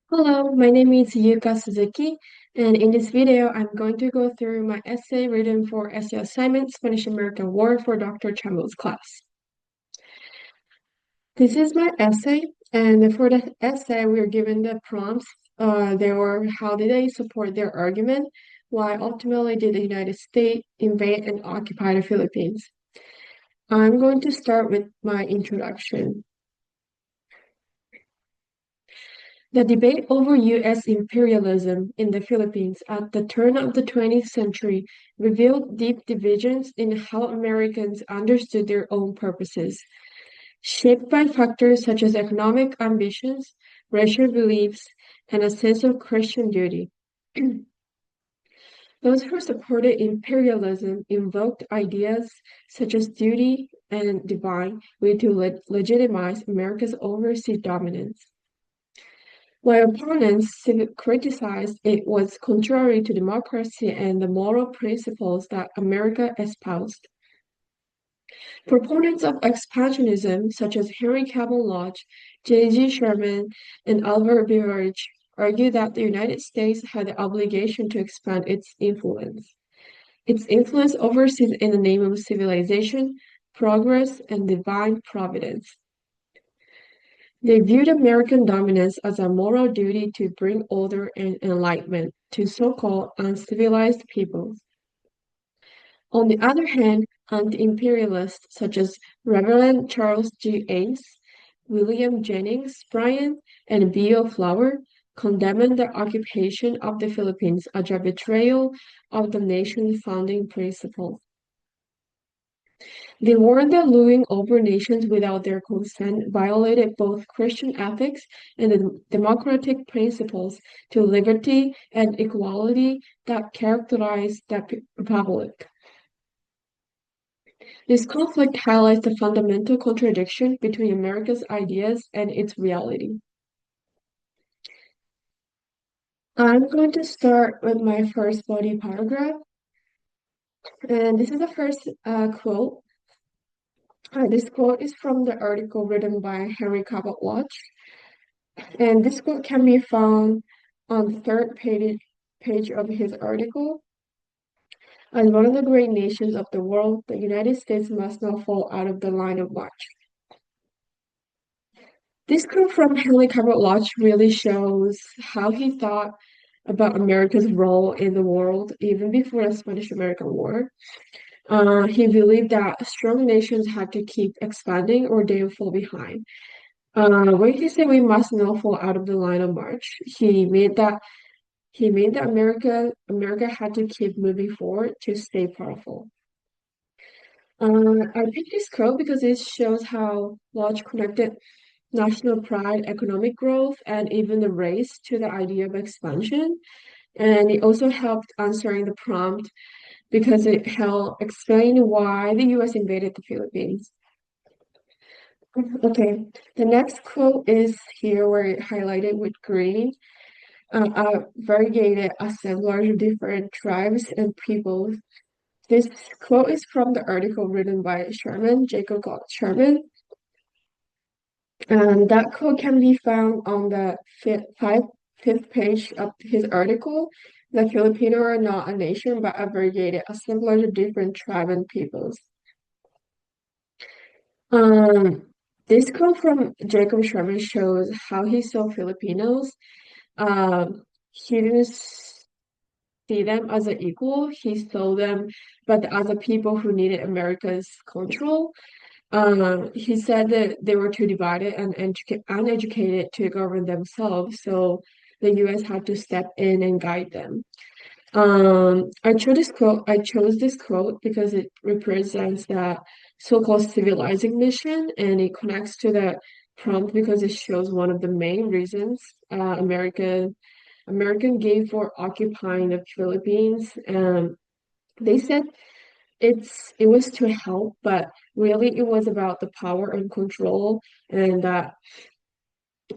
Hello, my name is Suzuki, and in this video, I'm going to go through my essay written for essay assignment Spanish-American War for Dr. Chamo's class. This is my essay, and for the essay, we are given the prompts. They were how did they support their argument? Why ultimately did the United States invade and occupy the Philippines? I'm going to start with my introduction. The debate over U.S. imperialism in the Philippines at the turn of the 20th century revealed deep divisions in how Americans understood their own purposes, shaped by factors such as economic ambitions, racial beliefs, and a sense of Christian duty. Those who supported imperialism invoked ideas such as duty and divine way to legitimize America's overseas dominance. While opponents criticized it was contrary to democracy and the moral principles that America espoused. Proponents of expansionism, such as Henry Cabell Lodge, J.G. Sherman, and Alvar Beveridge, argue that the United States had the obligation to expand its influence overseas in the name of civilization, progress, and divine providence. They viewed American dominance as a moral duty to bring order and enlightenment to so-called uncivilized peoples. On the other hand, anti-imperialists such as Reverend Charles G. Ames, William Jennings Bryan, and B.O. Flower condemned the occupation of the Philippines as a betrayal of the nation's founding principles. They warned that ruling over nations without their consent violated both Christian ethics and the democratic principles to liberty and equality that characterized the republic. This conflict highlights the fundamental contradiction between America's ideas and its reality. I'm going to start with my first body paragraph, and this is the first quote. This quote is from the article written by Henry Cabot Lodge. And this quote can be found on the page of his article. As one of the great nations of the world, the United States must not fall out of the line of march. This quote from Henry Cabot Lodge really shows how he thought about America's role in the world even before the Spanish-American War. He believed that strong nations had to keep expanding or they would fall behind. When he said we must not fall out of the line of march, he made that America had to keep moving forward to stay powerful. I picked this quote because it shows how Lodge connected national pride, economic growth, and even the race to the idea of expansion. And it also helped answering the prompt because it helped explain why the US invaded the Philippines. Okay, the next quote is here where it highlighted with green. A variegated assemblage of different tribes and peoples. This quote is from the article written by Jacob Sherman, and that quote can be found on the fifth page of his article. The Filipino are not a nation, but a variegated assemblage of different tribes and peoples. Um, this quote from Jacob Sherman shows how he saw Filipinos. He didn't see them as an equal. He saw them, but as a people who needed America's control. He said that they were too divided and uneducated to govern themselves, so the U.S. had to step in and guide them. I chose this quote because it represents that so-called civilizing mission, and it connects to the prompt because it shows one of the main reasons American gave for occupying the Philippines. They said it was to help, but really it was about the power and control, and that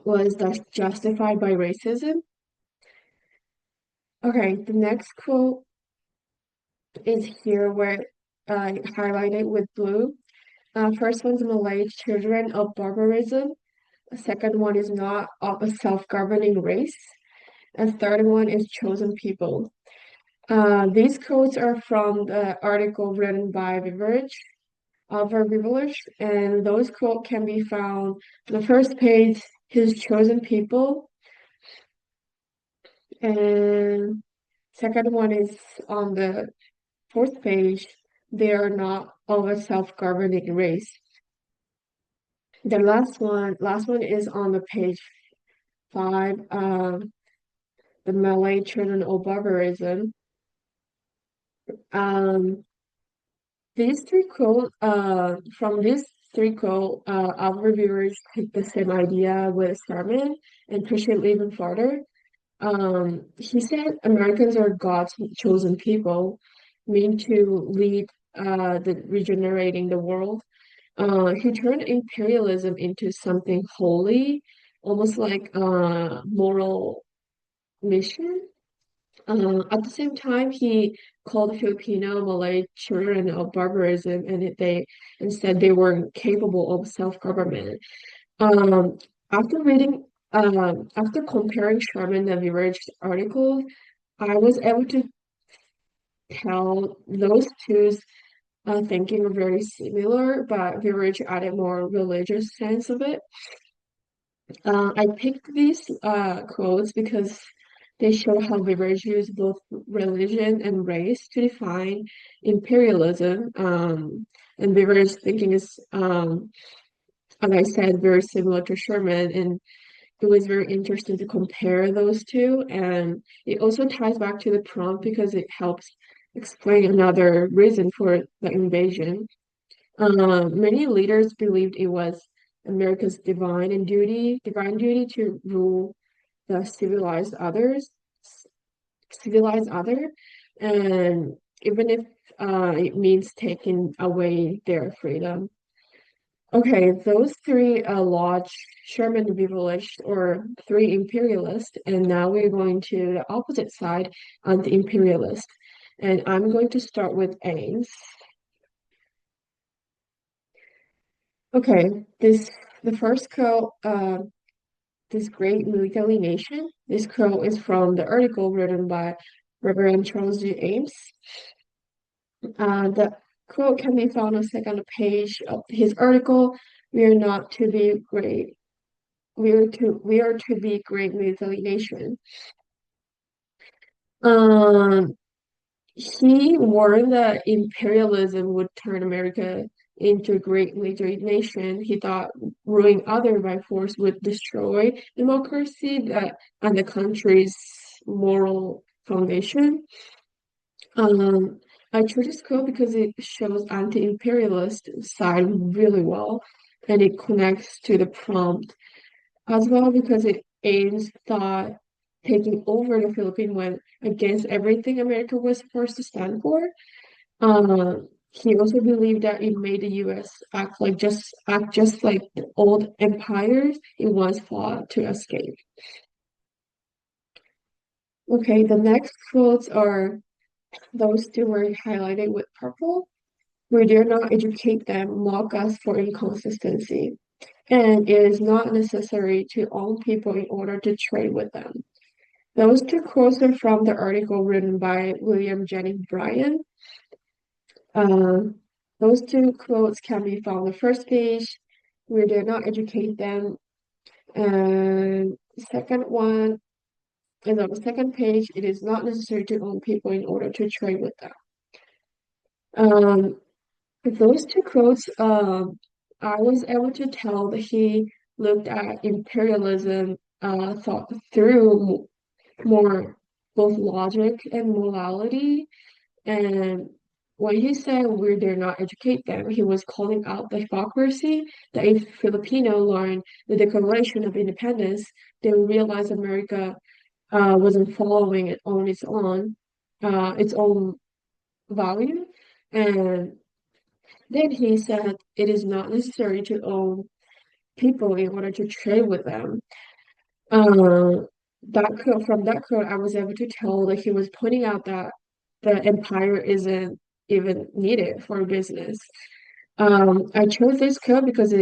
was thus justified by racism. Okay, the next quote is here where I highlighted with blue. First one's Malay children of barbarism. The second one is not of a self-governing race. And third one is chosen people. These quotes are from the article written by Oliver Vivelich, and those quotes can be found on the first page, his chosen people, and second one is on the fourth page, they are not of a self-governing race. The last one is on the page 5, the Malay children of barbarism. Um, these three quote, from these three quote, our reviewers take the same idea with Sermon and push it even further. He said Americans are God's chosen people, meant to lead the regenerating the world. He turned imperialism into something holy, almost like a moral mission. At the same time, he called Filipino Malay children of barbarism, and they instead they were capable of self-government. Um, after reading, after comparing Sherman and Viverge's articles, I was able to tell those two thinking are very similar, but Viverge added more religious sense of it. I picked these quotes because they show how Viverge used both religion and race to define imperialism. And Viverge's thinking is, as I said, very similar to Sherman, and it was very interesting to compare those two. And it also ties back to the prompt because it helps explain another reason for the invasion. Many leaders believed it was America's divine duty to rule the civilized other, and even if it means taking away their freedom. Okay, those three lodge Sherman Vivalist or three imperialists, and now we're going to the opposite side, anti-imperialist. And I'm going to start with Ames. Okay, the first quote, this great military nation. This quote is from the article written by Reverend Charles G. Ames. The quote can be found on the second page of his article. We are not to be great. We are to be great military nation. Um, he warned that imperialism would turn America into a great military nation. He thought ruling other by force would destroy democracy and the country's moral foundation. Um, I chose this quote because it shows anti-imperialist side really well, and it connects to the prompt as well because it aims thought taking over the Philippines went against everything America was supposed to stand for. He also believed that it made the U.S. act just like the old empires it once fought to escape. Okay, the next quotes are those two were highlighted with purple. We dare not educate them, mock us for inconsistency, and it is not necessary to own people in order to trade with them. Those two quotes are from the article written by William Jennings Bryan. Uh, those two quotes can be found on the first page. We dare not educate them, and the second one is on the second page. It is not necessary to own people in order to trade with them. Um, Those two quotes, I was able to tell that he looked at imperialism, thought through more both logic and morality. And when he said we dare not educate them, he was calling out the hypocrisy that if Filipino learned the Declaration of Independence, they would realize America wasn't following it on its own value. And then he said it is not necessary to own people in order to trade with them. Uh, from that quote, I was able to tell that he was pointing out that the empire isn't even needed for business. I chose this quote because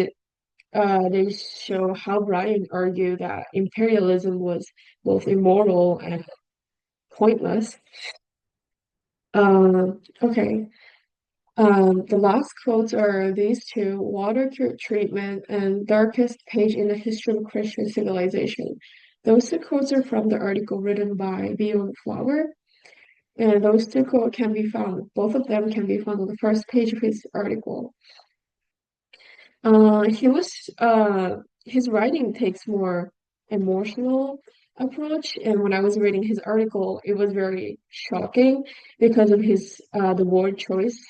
they show how Brian argued that imperialism was both immoral and pointless. Okay. The last quotes are these two: water treatment and darkest page in the history of Christian civilization. Those two quotes are from the article written by Beyond Flower, and those two quotes can be found, both of them can be found on the first page of his article. He was his writing takes more emotional approach, and when I was reading his article, it was very shocking because of his the word choice.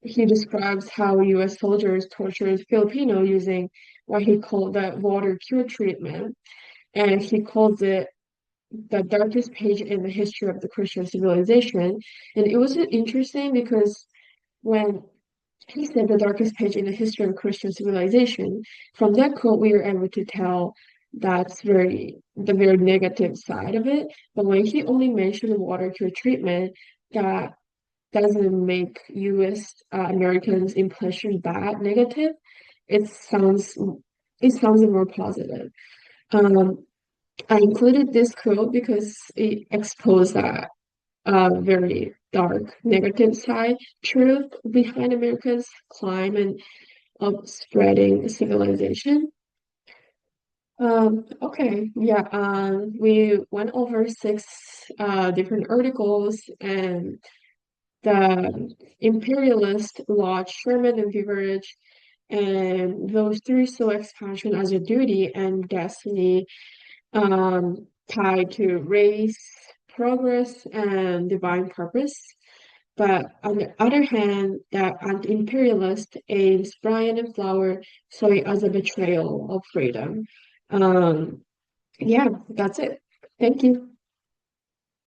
He describes how U.S. soldiers tortured Filipino using what he called the water cure treatment, and he calls it the darkest page in the history of the Christian civilization. And it was interesting because when he said the darkest page in the history of Christian civilization, from that quote we are able to tell that's the very negative side of it. But when he only mentioned water cure treatment, that doesn't make U.S. Americans' impression bad, negative. It sounds it sounds more positive. Um, I included this quote because it exposed that very dark, negative side truth behind America's climb of spreading civilization. Okay, yeah, we went over six different articles, and the imperialist laud Sherman and Beveridge, and those three saw expansion as a duty and destiny, tied to race, progress, and divine purpose. But on the other hand, the anti-imperialist aims Brian and Flower saw it as a betrayal of freedom. Um, yeah, that's it. Thank you.